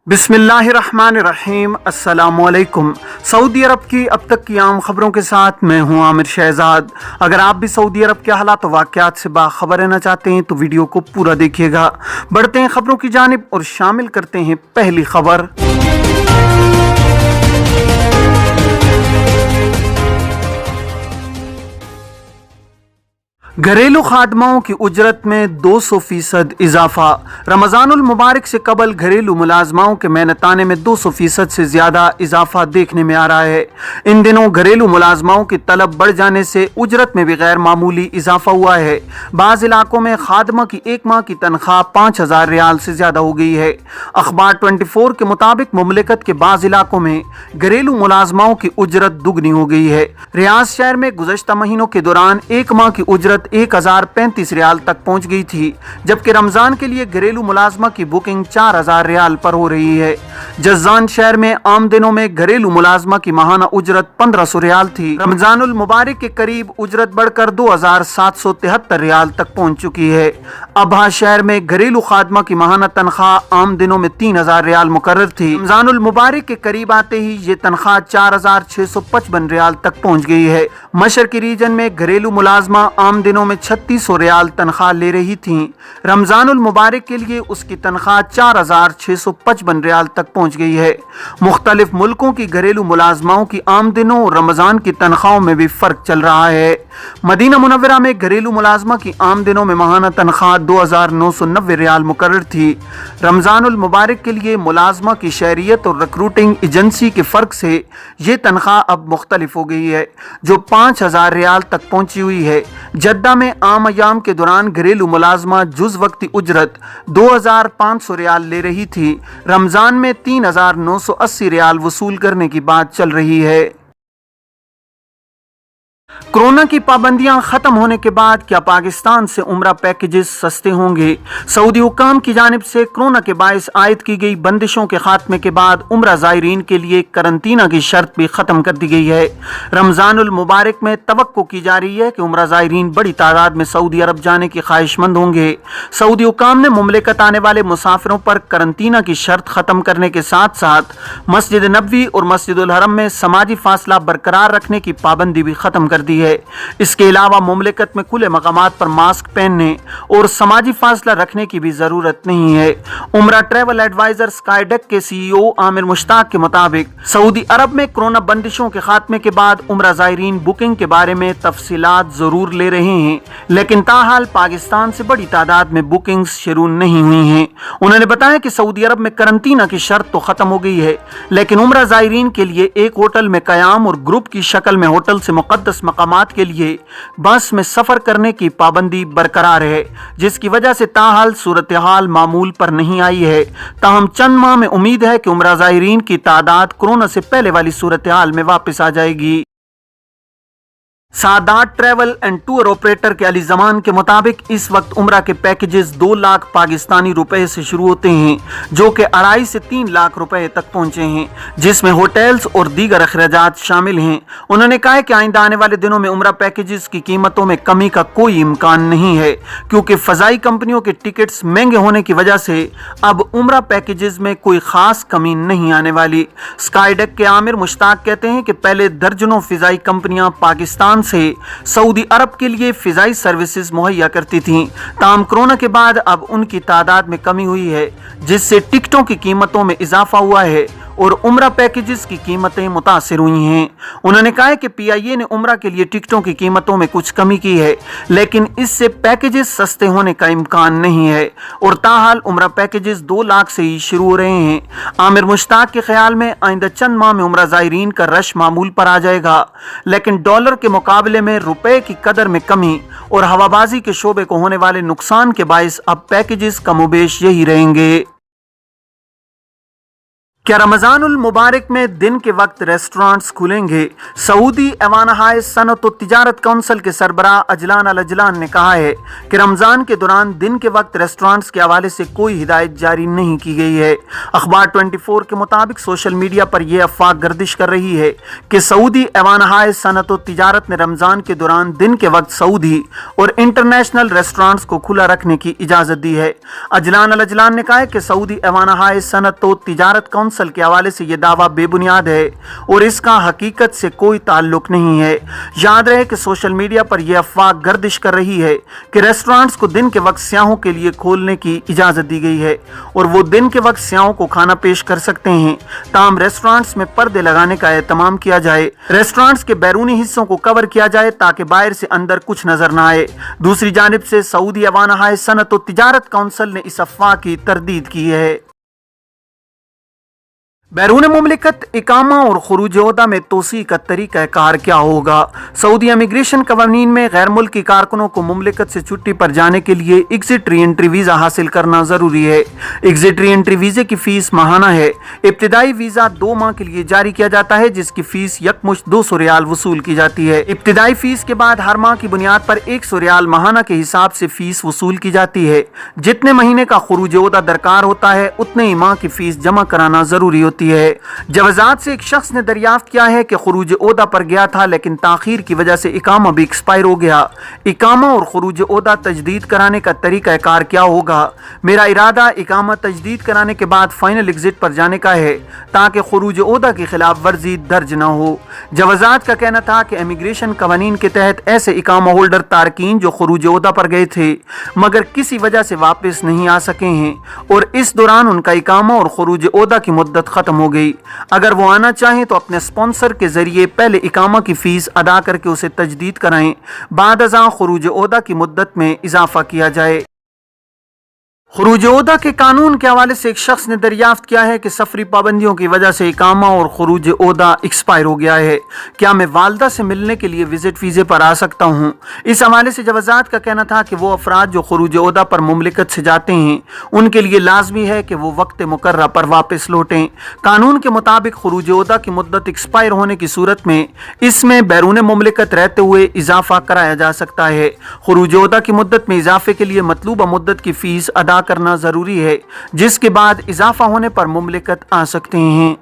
बिस्मिल्लाहिर्रहमानिर्रहीम। अस्सलामुअलैकुम। सऊदी अरब की अब तक की आम खबरों के साथ मैं हूं आमिर शहजाद। अगर आप भी सऊदी अरब के हालात व वाक़यात से बाखबर रहना चाहते हैं तो वीडियो को पूरा देखिएगा। बढ़ते हैं खबरों की जानिब और शामिल करते हैं पहली खबर। घरेलू खादमाओं की उजरत में 200% इजाफा। रमज़ानुल मुबारक से कबल घरेलू मुलाजमाओं के मेहनताने में 200% से ज़्यादा इजाफा देखने में आ रहा है। इन दिनों घरेलू मुलाजमाओं की तलब बढ़ जाने से उजरत में भी गैर मामूली इजाफा हुआ है। बाज़ इलाकों में खादमा की एक माह की तनख्वाह 5000 रियाल से ज़्यादा हो गई है। अखबार 24 के मुताबिक मुमलिकत के बाज़ इलाकों में घरेलू मुलाजमाओं की उजरत दुगनी हो गई है। रियाद शहर में गुज़श्ता महीनों के दौरान एक माह की उजरत 1035 रियाल तक पहुंच गई थी, जबकि रमजान के लिए घरेलू मुलाजमा की बुकिंग 4000 रियाल पर हो रही है। जज़ान शहर में आम दिनों में घरेलू मुलाजमा की माहाना उजरत 1500 रियाल थी। रमजानुल मुबारक के करीब उजरत बढ़कर 2773 रियाल तक पहुंच चुकी है। अबहा शहर में घरेलू खादमा की माहाना तनख्वाह आम दिनों में 3000 रियाल मुकर्रर थी। रमजानुल मुबारक के करीब आते ही ये तनख्वाह 4655 रियाल तक पहुंच गई है। मशरकी रीजन में घरेलू मुलाजमा आम दिनों में 3600 रियाल तनख्वाह ले रही थी। रमजानुल मुबारक के लिए उसकी तनख्वाह 4655 रियाल तक पहुंच गई है। मुख्तलिफ मुल्कों की घरेलू मुलाजमाओं की आमदनों और रमजान की तनख्वाहों में भी फर्क चल रहा है। मदीना मुनव्वरा में घरेलू मुलाजमा की आमदनों में माहाना तनख्वाह 2990 रियाल मुकर्रर थी। रमजानुल मुबारक के लिए मुलाजमा की शहरियत और रिक्रूटिंग एजेंसी के फर्क से ये तनख्वाह अब मुख्तलिफ हो गई है, जो 5000 रियाल तक पहुंची हुई है। जद्दा में आम अयाम के दौरान घरेलू मुलाजमा जुज वक्ती उजरत 2500 रियाल ले रही थी। रमजान में 3980 रियाल वसूल करने की बात चल रही है। कोरोना की पाबंदियां खत्म होने के बाद क्या पाकिस्तान से उम्रा पैकेजेस सस्ते होंगे? सऊदी हुक्काम की जानिब से कोरोना के बायस आयद की गई बंदिशों के खात्मे के बाद उम्रा ज़ायरीन के लिए करंतना की शर्त भी खत्म कर दी गई है। रमजानुल मुबारक में तवक्को की जा रही है कि उम्रा ज़ायरीन बड़ी तादाद में सऊदी अरब जाने के ख्वाहिशमंद होंगे। सऊदी हुक्काम ने मुमलिकत आने वाले मुसाफिरों पर करंतना की शर्त खत्म करने के साथ साथ मस्जिद नबवी और मस्जिदुल हरम में समाजी फासला बरकरार रखने की पाबंदी भी खत्म कर दी है। इसके अलावा मुमलिकत में खुले मकामात पर मास्क पहनने और समाजी फासला रखने की भी जरूरत नहीं है। उम्रा ट्रैवल एडवाइजर स्काईडेक के सीईओ आमिर मुश्ताक के मुताबिक सऊदी अरब में कोरोना बंदिशों के खात्मे के बाद उम्रा ज़ायरीन बुकिंग के बारे में तफसीलात जरूर ले रहे हैं, लेकिन ताहाल पाकिस्तान से बड़ी तादाद में बुकिंग्स शुरू नहीं हुई हैं। उन्होंने बताया कि सऊदी अरब में करंतना की शर्त तो खत्म हो गई है, लेकिन उम्रा ज़ायरीन के लिए एक होटल में कयाम और ग्रुप की शक्ल में होटल से मुक़द्दस मकामात के लिए बस में सफर करने की पाबंदी बरकरार है, जिसकी वजह से ताहाल सूरत हाल मामूल पर नहीं आई है। ताहम चंद माह में उम्मीद है कि उम्रा ज़ायरीन की तादाद कोरोना से पहले वाली सूरत हाल में वापस आ जाएगी। Sadat travel and tour operator के अली जमान के मुताबिक इस वक्त उम्रा के पैकेजेस 2 लाख पाकिस्तानी रुपए से शुरू होते हैं, जो कि 2.5 से 3 लाख रुपए तक पहुंचे हैं, जिसमें होटल्स और दीगर अखराजात शामिल हैं। उन्होंने कहा कि आइंदा आने वाले दिनों में उम्रा पैकेजेस की कीमतों में कमी का कोई इम्कान नहीं है, क्योंकि फजाई कंपनियों के टिकट्स महंगे होने की वजह से अब उम्रा पैकेजेस में कोई खास कमी नहीं आने वाली। स्काईडेक के आमिर मुश्ताक कहते हैं कि पहले दर्जनों फिजाई कंपनियां पाकिस्तान से सऊदी अरब के लिए फिजाई सर्विसेज मुहैया करती थीं। ताहम कोरोना के बाद अब उनकी तादाद में कमी हुई है, जिससे टिकटों की कीमतों में इजाफा हुआ है और उम्रा पैकेजेस की कीमतें मुतासिर हुई हैं। उन्होंने कहा कि पीआईए ने उम्रा के लिए टिकटों की कीमतों में कुछ कमी की है, लेकिन इससे पैकेजेस सस्ते होने का इम्कान नहीं है और ताहाल उम्रा पैकेजेस 2 लाख से ही शुरू हो रहे हैं। आमिर मुश्ताक के ख्याल में आइंदा चंद माह में उम्रा ज़ायरीन का रश मामूल पर आ जाएगा, लेकिन डॉलर के मुकाबले में रुपए की कदर में कमी और हवाबाजी के शोबे को होने वाले नुकसान के बायस अब पैकेजेस कमोबेश यही रहेंगे। क्या रमजान उल मुबारक में दिन के वक्त रेस्टोरेंट्स खुलेंगे? सऊदी एवानहाय सनत व तिजारत काउंसिल के सरबराह अजलान अल अजलान ने कहा है कि रमजान के दौरान दिन के वक्त रेस्टोरेंट्स के हवाले से कोई हिदायत जारी नहीं की गई है। अखबार 24 के मुताबिक सोशल मीडिया पर यह अफवाह गर्दिश कर रही है कि सऊदी एवानहाय सनत व तिजारत ने रमजान के दौरान दिन के वक्त सऊदी और इंटरनेशनल रेस्टोरेंट्स को खुला रखने की इजाजत दी है। अजलान अल अजलान ने कहा है कि सऊदी एवानहाय सनत व तिजारत काउंसिल के हवाले से यह दावा बेबुनियाद है और इसका हकीकत से कोई ताल्लुक नहीं है। याद रहे कि सोशल मीडिया पर यह अफवाह गर्दिश कर रही है कि रेस्टोरेंट्स को दिन के वक्त सियाहों के लिए खोलने की इजाजत दी गई है और वो दिन के वक्त सियाहों को खाना पेश कर सकते हैं। ताहम रेस्टोरेंट्स में पर्दे लगाने का एहतमाम किया जाए, रेस्टोरेंट्स के बैरूनी हिस्सों को कवर किया जाए ताकि बाहर से अंदर कुछ नजर न आए। दूसरी जानिब से सऊदी एवानहाय सनत व तिजारत काउंसिल ने इस अफवाह की तरदीद की है। बैरून मुमलिकत इकामा और खुरूज ओहदा में तोसी का तरीका कार क्या होगा? सऊदी इमिग्रेशन कवानीन में गैर मुल्की कारकुनों को मुमलिकत से छुट्टी पर जाने के लिए एग्जिट री एंट्री वीज़ा हासिल करना ज़रूरी है। एग्जिट री एंट्री वीज़े की फ़ीस माहाना है। इब्तिदाई वीज़ा 2 माह के लिए जारी किया जाता है जिसकी फ़ीस यकमुश्त 200 रियाल वसूल की जाती है। इब्तिदाई फ़ीस के बाद हर माह की बुनियाद पर 100 रियाल माहाना के हिसाब से फ़ीस वसूल की जाती है। जितने महीने का खुरूज ओहदा दरकार होता है उतने ही माह की फ़ीस जमा कराना ज़रूरी होती है। जवाजात से एक शख्स ने दरियाफ्त किया है कि खुरूज ओहदा पर गया था लेकिन ताखीर की वजह से इकामा भी एक्सपायर हो गया। इकामा और खुरूज ओहदा तजदीद कराने का तरीका कार क्या होगा? मेरा इरादा इकामा तजदीद कराने के बाद फाइनल एग्जिट पर जाने का है ताकि खुरूज ओहदा की खिलाफ वर्जी दर्ज न हो। जवाजात का कहना था कि इमिग्रेशन कवानीन के तहत ऐसे इकामा होल्डर तारकीन जो खुरूज ओहदा पर गए थे मगर किसी वजह से वापस नहीं आ सके हैं और इस दौरान उनका इकामा और खुरूज ओहदा की मुद्दत खत्म हो गई। अगर वो आना चाहें तो अपने स्पॉन्सर के जरिए पहले इकामा की फीस अदा करके उसे तजदीद कराएं, बाद अज़ां खुरूज ओहदा की मुद्दत में इजाफा किया जाए। खुरूज ओहदा के कानून के हवाले से एक शख्स ने दरियाफ्त किया है कि सफरी पाबंदियों की वजह से इकामा और खुरूज ओहदा एक्सपायर हो गया है। क्या मैं वालदा से मिलने के लिए विजिट वीज़े पर आ सकता हूँ? इस हवाले से जवाजात का कहना था कि वो अफराद जो खुरूज ओहदा पर मुमलिकत से जाते हैं उनके लिए लाजमी है कि वो वक्त मुकर्रर पर वापस लौटें। कानून के मुताबिक खुरूज ओहदा की मुद्दत एक्सपायर होने की सूरत में इसमें बैरून मुमलिकत रहते हुए इजाफा कराया जा सकता है। खुरूज ओहदा की मुद्दत में इजाफे के लिए मतलूबा मुद्दत की फीस अदा करना जरूरी है जिसके बाद इजाफा होने पर मुमलिकत आ सकते हैं।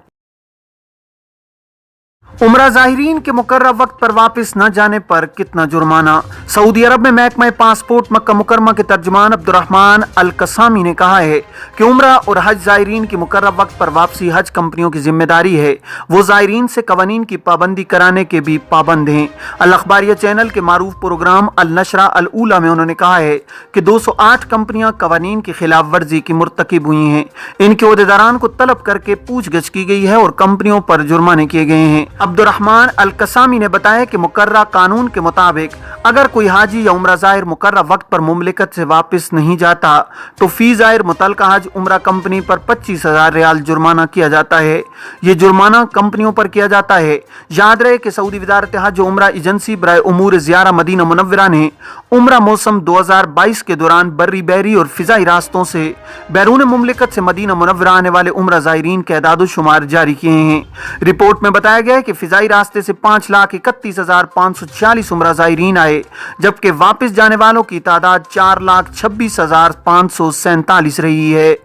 उम्रा ज़ाहिरीन के मुकर्रर वक्त पर वापस न जाने पर कितना जुर्माना? सऊदी अरब में महकमा पासपोर्ट मक्का मुकरमा के तर्जुमान अब्दुर्रहमान अल कसामी ने कहा है कि उम्रा और हज ज़ाहिरीन की मुकर्रर वक्त पर वापसी हज कंपनियों की जिम्मेदारी है। वो ज़ाहिरीन से कवानीन की पाबंदी कराने के भी पाबंद हैं। अल अखबारिया चैनल के मारूफ प्रोग्राम अल नशरा अल ऊला में उन्होंने कहा है कि 208 कंपनियां कवानीन की खिलाफ वर्जी की मुर्तकिब हुई हैं। इनके ओहदेदारान को तलब करके पूछगछ की गई है और कंपनियों पर जुर्माने किए गए हैं। अब्दुर्रहमान अल कसामी ने बताया कि मुकर्रर कानून के मुताबिक अगर कोई हाजी या उम्रा ज़ाहिर मुकर्रर वक्त पर मुमलिकत से वापस नहीं जाता तो फी ज़ाहिर मुतल्लका हज उम्रा कंपनी पर 25,000 रियाल जुर्माना किया जाता है। ये जुर्माना कंपनियों पर किया जाता है। याद रहे कि सऊदी वजारत हज उम्रा एजेंसी बराए उमूर ज़ियारा मदीना मुनव्वरा ने उम्रा मौसम 2022 के दौरान बर्री बहरी और फिजाई रास्तों से बैरून मुमलिकत से मदीना मुनव्वरा आने वाले उम्रा ज़ाहिरीन के एदाद शुमार जारी किए हैं। रिपोर्ट में बताया गया है कि फिजाई रास्ते से 5,31,546 उम्रा ज़ाहिरीन आए जबकि वापस जाने वालों की तादाद 4,26,547 रही है।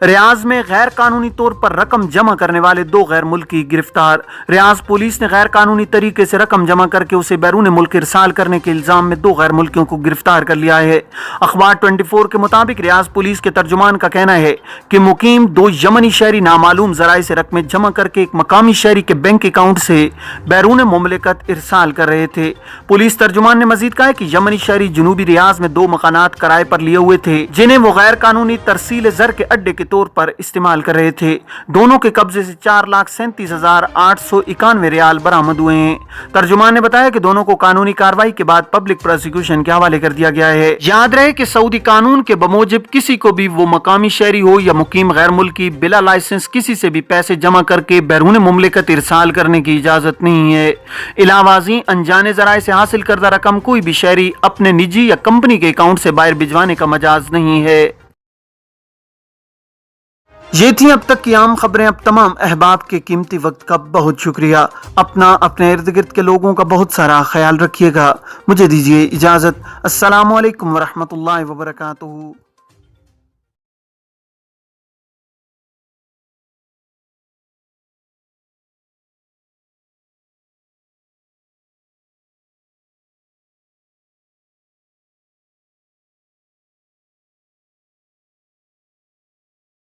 रियाज में गैर कानूनी तौर पर रकम जमा करने वाले 2 गैर मुल्की गिरफ्तार। रियाज पुलिस ने गैर कानूनी तरीके से रकम जमा करके उसे बैरून मुल्क इरसाल करने के इल्जाम में 2 गैर मुल्कियों को गिरफ्तार कर लिया है। अखबार 24 के मुताबिक रियाज पुलिस के तर्जुमान का कहना है कि मुकीम 2 यमनी शहरी नामालूम जराए से रकमें जमा करके एक मकामी शहरी के बैंक अकाउंट से बैरून मुमलिकत इरसाल कर रहे थे। पुलिस तर्जुमान ने मजीद कहा कि यमनी शहरी जनूबी रियाज में 2 मकानात किराए पर लिए हुए थे जिन्हें वो गैर कानूनी तरसील जर के अड्डे के तौर पर इस्तेमाल कर रहे थे। दोनों के कब्जे से 4,37,891 रियाल बरामद हुए हैं। तर्जुमान ने बताया कि दोनों को कानूनी कार्रवाई के बाद पब्लिक प्रोसिक्यूशन के हवाले कर दिया गया है। याद रहे कि सऊदी कानून के बमूजिब किसी को भी वो मकामी शहरी हो या मुकीम गैर मुल्की बिला लाइसेंस किसी से भी पैसे जमा करके बैरून मुमलिकत इरसाल करने की इजाजत नहीं है। इलावाजी अनजाने जराए से हासिल करदा रकम कोई भी शहरी अपने निजी या कंपनी के अकाउंट से बाहर भिजवाने का मजाज नहीं है। یہ تھی اب تک کی عام خبریں۔ اب تمام احباب کے قیمتی وقت کا بہت شکریہ۔ اپنے ارد گرد کے لوگوں کا بہت سارا خیال رکھیے گا۔ مجھے دیجیے اجازت۔ السلام علیکم ورحمۃ اللہ وبرکاتہ۔